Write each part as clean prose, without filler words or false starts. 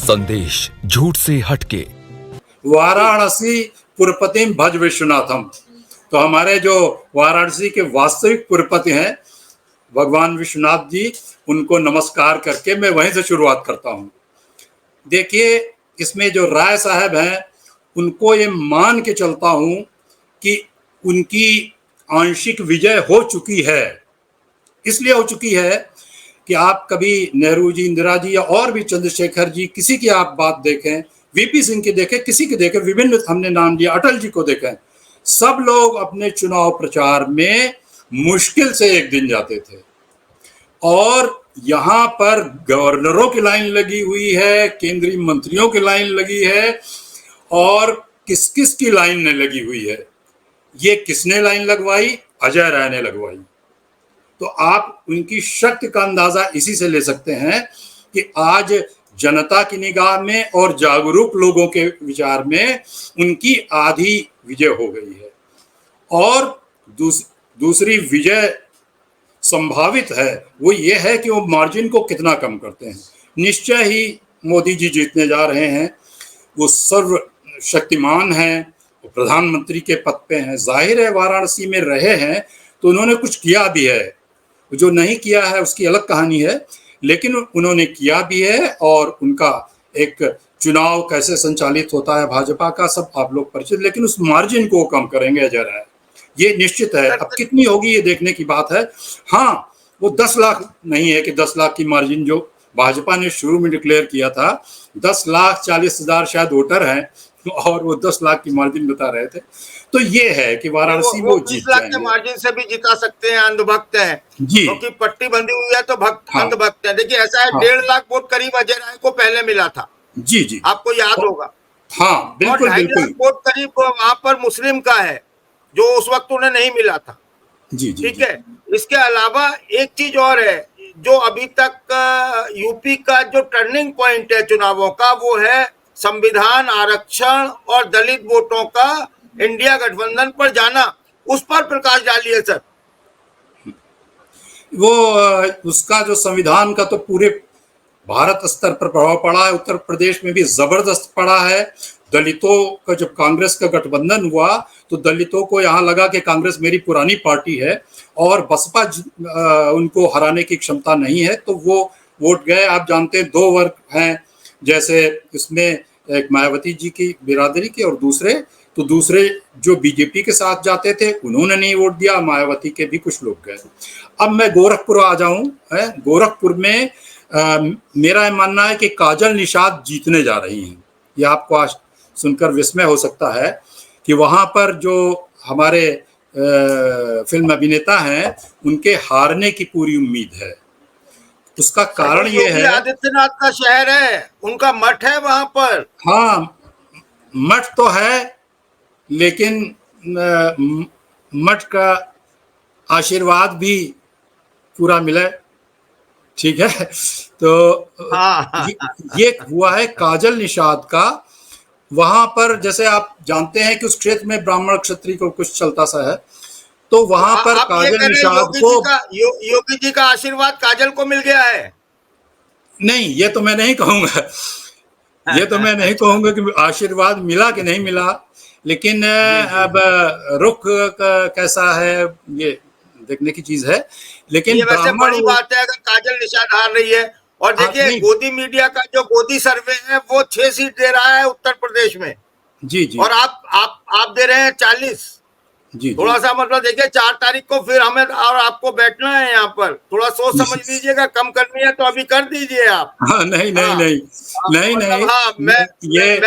संदेश झूठ से हटके। वाराणसी पुरपतिम भज विश्वनाथम। तो हमारे जो वाराणसी के वास्तविक पुरपति हैं भगवान विश्वनाथ जी, उनको नमस्कार करके मैं वहीं से शुरुआत करता हूँ। देखिए, इसमें जो राय साहब हैं उनको ये मान के चलता हूँ कि उनकी आंशिक विजय हो चुकी है। इसलिए हो चुकी है कि आप कभी नेहरू जी, इंदिरा जी या और भी चंद्रशेखर जी, किसी की आप बात देखें, वीपी सिंह की देखें, किसी की देखें, विभिन्न हमने नाम लिया, अटल जी को देखें, सब लोग अपने चुनाव प्रचार में मुश्किल से एक दिन जाते थे। और यहाँ पर गवर्नरों की लाइन लगी हुई है, केंद्रीय मंत्रियों की लाइन लगी है, और किस किस की लाइन ने लगी हुई है। ये किसने लाइन लगवाई? अजय राय ने लगवाई। तो आप उनकी शक्ति का अंदाजा इसी से ले सकते हैं कि आज जनता की निगाह में और जागरूक लोगों के विचार में उनकी आधी विजय हो गई है। और दूसरी विजय संभावित है वो ये है कि वो मार्जिन को कितना कम करते हैं। निश्चय ही मोदी जी जीतने जा रहे हैं, वो सर्वशक्तिमान हैं, वो प्रधानमंत्री के पद पे हैं। जाहिर है वाराणसी में रहे हैं तो उन्होंने कुछ किया भी है, जो नहीं किया है उसकी अलग कहानी है, लेकिन उन्होंने किया भी है। और उनका एक चुनाव कैसे संचालित होता है भाजपा का, सब आप लोग परिचित, लेकिन उस मार्जिन को कम करेंगे अजय राय, ये निश्चित है। अब कितनी होगी ये देखने की बात है। हाँ, वो 10 लाख नहीं है कि 10 लाख की मार्जिन जो भाजपा ने शुरू में डिक्लेयर किया था, 10,40,000 शायद वोटर हैं और वो 10 लाख की मार्जिन बता रहे थे। तो ये है कि वाराणसी वो जीत 20 लाख के मार्जिन से भी जिता सकते हैं, अंधभक्त हैं जी, क्योंकि पट्टी बंधी हुई है तो भक्त अंधभक्त है। देखिए ऐसा है, 1.5 लाख वोट करीब अजय राय को पहले मिला था। जी जी, आपको याद होगा। हाँ बिल्कुल, और 2.5 लाख वोट करीब वहां पर मुस्लिम का है जो उस वक्त उन्हें नहीं मिला था। जी जी, ठीक है। इसके अलावा एक चीज और है जो अभी तक यूपी का जो टर्निंग पॉइंट है चुनावों का, वो है संविधान, आरक्षण और दलित वोटों का इंडिया गठबंधन पर जाना। उस पर प्रकाश डालिए सर। वो उसका जो संविधान का तो पूरे भारत स्तर पर प्रभाव पड़ा है, उत्तर प्रदेश में भी जबरदस्त पड़ा है। दलितों का जब कांग्रेस का गठबंधन हुआ तो दलितों को यहाँ लगा कि कांग्रेस मेरी पुरानी पार्टी है और बसपा उनको हराने की क्षमता नहीं है, तो वो वोट गए। आप जानते हैं 2 वर्ग हैं, जैसे इसमें एक मायावती जी की बिरादरी के और दूसरे जो बीजेपी के साथ जाते थे उन्होंने नहीं वोट दिया, मायावती के भी कुछ लोग गए। अब मैं गोरखपुर आ जाऊं, गोरखपुर में मेरा मानना है कि काजल निषाद जीतने जा रही हैं। ये आपको आज सुनकर विस्मय हो सकता है कि वहां पर जो हमारे फिल्म अभिनेता हैं उनके हारने की पूरी उम्मीद है। उसका कारण ये है, आदित्यनाथ का शहर है, उनका मठ है वहां पर। हाँ, मठ तो है, लेकिन मठ का आशीर्वाद भी पूरा मिले, ठीक है। तो ये हुआ है काजल निषाद का। वहां पर जैसे आप जानते हैं कि उस क्षेत्र में ब्राह्मण क्षत्रिय को कुछ चलता सा है, तो वहां पर काजल निषाद को योगी जी का आशीर्वाद काजल को मिल गया है। नहीं, ये तो मैं नहीं कहूंगा, कि आशीर्वाद मिला कि नहीं मिला, लेकिन अब रुख कैसा है ये देखने की चीज है। लेकिन ये वैसे बड़ी बात है अगर काजल निषाद हार रही है। और देखिए गोदी मीडिया का जो गोदी सर्वे है वो 6 सीट दे रहा है उत्तर प्रदेश में। जी जी, और आप दे रहे हैं 40। जी, थोड़ा सा मतलब देखिए 4 तारीख को फिर हमें और आपको बैठना है यहाँ पर, थोड़ा सोच समझ लीजिएगा। कम करनी है तो अभी कर दीजिए आप। हाँ, नहीं, ये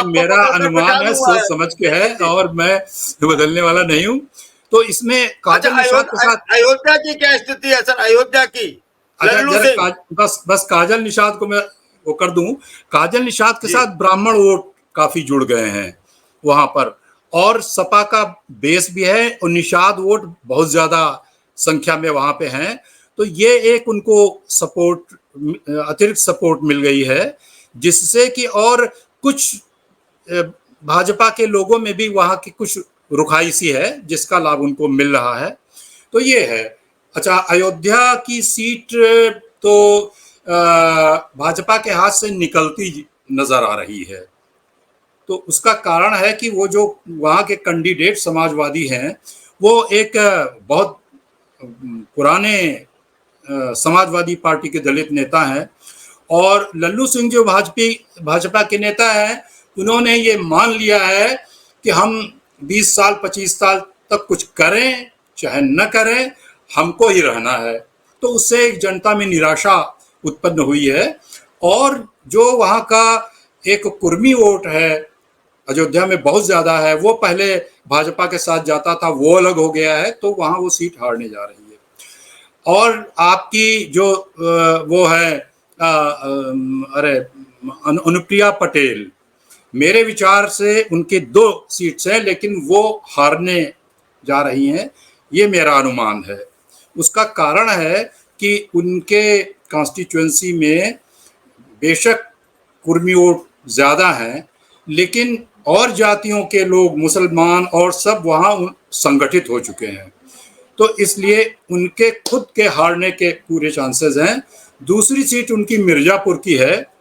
मेरा अनुमान है, सोच समझ के है, और मैं बदलने वाला नहीं हूँ। तो इसमें काजल निषाद के साथ अयोध्या की क्या स्थिति है सर? अयोध्या की बस काजल निषाद को मैं वो कर दूं, काजल निषाद के साथ ब्राह्मण वोट काफी जुड़ गए हैं वहां पर, और सपा का बेस भी है और निषाद वोट बहुत ज्यादा संख्या में वहां पे हैं। तो ये एक उनको सपोर्ट, अतिरिक्त सपोर्ट मिल गई है, जिससे कि और कुछ भाजपा के लोगों में भी वहां की कुछ रुखाई सी है जिसका लाभ उनको मिल रहा है। तो ये है। अच्छा, अयोध्या की सीट तो भाजपा के हाथ से निकलती नजर आ रही है। तो उसका कारण है कि वो जो वहाँ के कैंडिडेट समाजवादी हैं, वो एक बहुत पुराने समाजवादी पार्टी के दलित नेता हैं, और लल्लू सिंह जो भाजपा के नेता हैं, उन्होंने ये मान लिया है कि हम 20 साल 25 साल तक कुछ करें चाहे न करें, हमको ही रहना है। तो उससे एक जनता में निराशा उत्पन्न हुई है, और जो वहाँ का एक कुर्मी वोट है अयोध्या में बहुत ज्यादा है, वो पहले भाजपा के साथ जाता था, वो अलग हो गया है, तो वहाँ वो सीट हारने जा रही है। और आपकी जो वो है अनुप्रिया पटेल, मेरे विचार से उनके 2 सीट्स हैं, लेकिन वो हारने जा रही हैं, ये मेरा अनुमान है। उसका कारण है कि उनके कॉन्स्टिट्यूएंसी में बेशक कुर्मी वोट ज़्यादा हैं, लेकिन और जातियों के लोग, मुसलमान और सब वहाँ संगठित हो चुके हैं, तो इसलिए उनके खुद के हारने के पूरे चांसेस हैं। दूसरी सीट उनकी मिर्जापुर की है,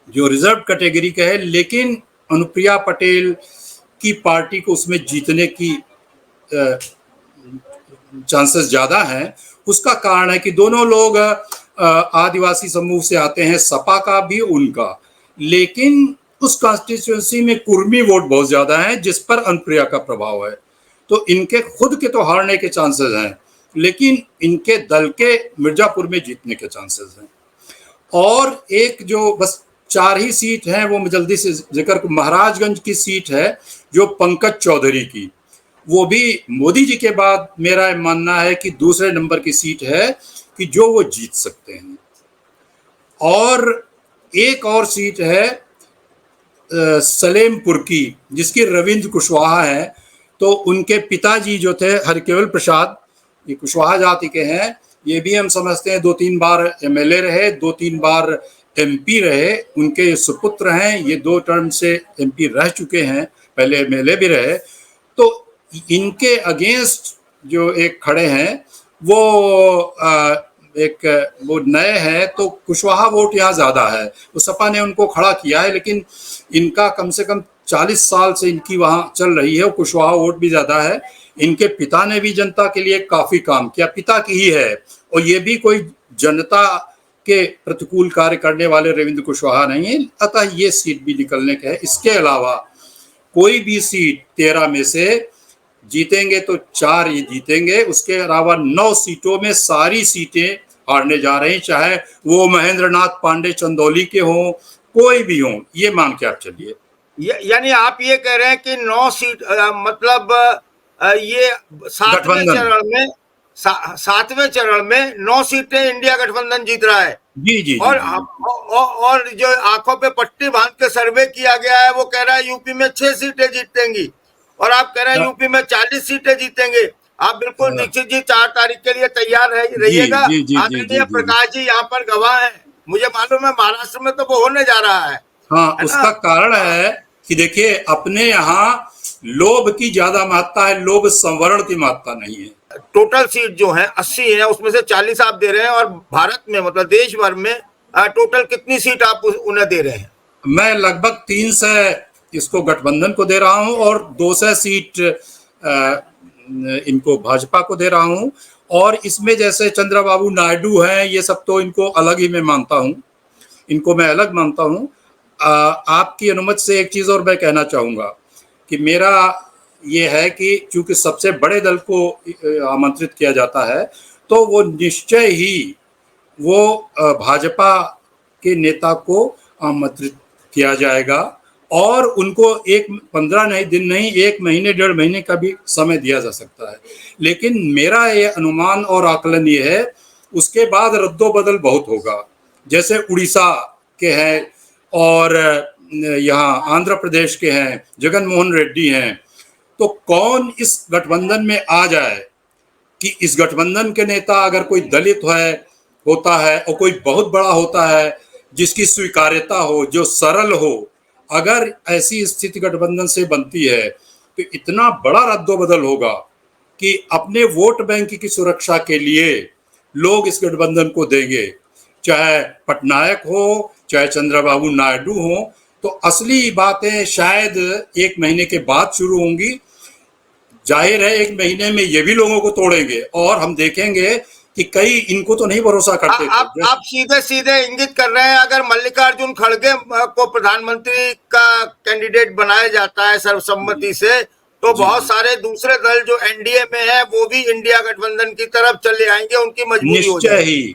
जो रिजर्व कैटेगरी का है, लेकिन अनुप्रिया पटेल की पार्टी को उसमें जीतने की चांसेस ज़्यादा हैं। उसका कारण है कि दोनों लोग आदिवासी समूह से आते हैं, सपा का भी उनका, लेकिन उस कॉन्स्टिट्यूएंसी में कुर्मी वोट बहुत ज़्यादा है जिस पर अनुप्रिया का प्रभाव है। तो इनके खुद के तो हारने के चांसेस हैं, लेकिन इनके दल के मिर्जापुर में जीतने के चांसेस हैं। और एक जो बस 4 ही सीट हैं, वो मैं जल्दी से जिक्र, महाराजगंज की सीट है जो पंकज चौधरी की, वो भी मोदी जी के बाद मेरा मानना है कि दूसरे नंबर की सीट है कि जो वो जीत सकते हैं। और एक और सीट है सलेमपुर की, जिसकी रविंद्र कुशवाहा है। तो उनके पिताजी जो थे हरकेवल प्रसाद, ये कुशवाहा जाति के हैं, ये भी हम समझते हैं 2-3 बार एमएलए रहे, 2-3 बार एमपी रहे, उनके सुपुत्र हैं, ये 2 टर्म से एमपी रह चुके हैं, पहले एमएलए भी रहे। तो इनके अगेंस्ट जो एक खड़े हैं वो वो नए हैं, तो कुशवाहा वोट यहाँ ज़्यादा है, वो सपा ने उनको खड़ा किया है, लेकिन इनका कम से कम 40 साल से इनकी वहाँ चल रही है, कुशवाहा वोट भी ज़्यादा है। इनके पिता ने भी जनता के लिए काफ़ी काम किया, पिता की ही है, और ये भी कोई जनता के प्रतिकूल कार्य करने वाले रविंद्र कुशवाहा नहीं है, अतः ये सीट भी निकलने के है। इसके अलावा कोई भी सीट 13 में से जीतेंगे तो 4 ये जीतेंगे, उसके अलावा 9 सीटों में सारी सीटें हारने जा रही, चाहे वो महेंद्र नाथ पांडे चंदौली के हों, कोई भी हों, ये मान के आप चलिए। यानी आप ये कह रहे हैं कि 9 सीट मतलब ये 7वें चरण में 9 सीटें इंडिया गठबंधन जीत रहा है। जी। और जो आंखों पे पट्टी बांध के सर्वे किया गया है, वो कह रहा है यूपी में 6 सीटें जीतेंगी, और आप कह रहे हैं यूपी में 40 सीटें जीतेंगे। आप बिल्कुल दीक्षित जी 4 तारीख के लिए तैयार रहिएगा। आदरणीय प्रकाश जी यहाँ पर गवाह है, मुझे मालूम है महाराष्ट्र में तो वो होने जा रहा है। हाँ, उसका कारण है कि देखिए, अपने यहाँ लोभ की ज्यादा महत्ता है, लोभ संवरण की महत्ता नहीं है। टोटल सीट जो है 80 है, उसमें से 40 आप दे रहे हैं, और भारत में मतलब देश भर में टोटल कितनी सीट आप उन्हें दे रहे हैं? मैं लगभग 300 इसको गठबंधन को दे रहा हूं, और 200 सीट इनको भाजपा को दे रहा हूं। और इसमें जैसे चंद्रबाबू नायडू हैं, ये सब तो इनको अलग ही मैं मानता हूं, इनको मैं अलग मानता हूं। आपकी अनुमति से एक चीज़ और मैं कहना चाहूँगा कि मेरा ये है कि चूंकि सबसे बड़े दल को आमंत्रित किया जाता है, तो वो निश्चय ही वो भाजपा के नेता को आमंत्रित किया जाएगा, और उनको 15 दिन नहीं, 1 महीने 1.5 महीने का भी समय दिया जा सकता है। लेकिन मेरा ये अनुमान और आकलन ये है, उसके बाद रद्दोबदल बहुत होगा। जैसे उड़ीसा के हैं, और यहाँ आंध्र प्रदेश के हैं, जगन मोहन रेड्डी हैं, तो कौन इस गठबंधन में आ जाए कि इस गठबंधन के नेता अगर कोई दलित होता है और कोई बहुत बड़ा होता है जिसकी स्वीकार्यता हो, जो सरल हो, अगर ऐसी स्थिति गठबंधन से बनती है, तो इतना बड़ा रद्दोबदल होगा कि अपने वोट बैंक की सुरक्षा के लिए लोग इस गठबंधन को देंगे, चाहे पटनायक हो, चाहे चंद्रबाबू नायडू हो। तो असली बातें शायद 1 महीने के बाद शुरू होंगी। जाहिर है 1 महीने में ये भी लोगों को तोड़ेंगे और हम देखेंगे कि कई इनको तो नहीं भरोसा करते थे। आप सीधे सीधे इंगित कर रहे हैं अगर मल्लिकार्जुन खड़गे को प्रधानमंत्री का कैंडिडेट बनाया जाता है सर्वसम्मति से, तो बहुत सारे दूसरे दल जो एनडीए में है वो भी इंडिया गठबंधन की तरफ चले आएंगे, उनकी मजबूरी हो जाएगी। निश्चय ही।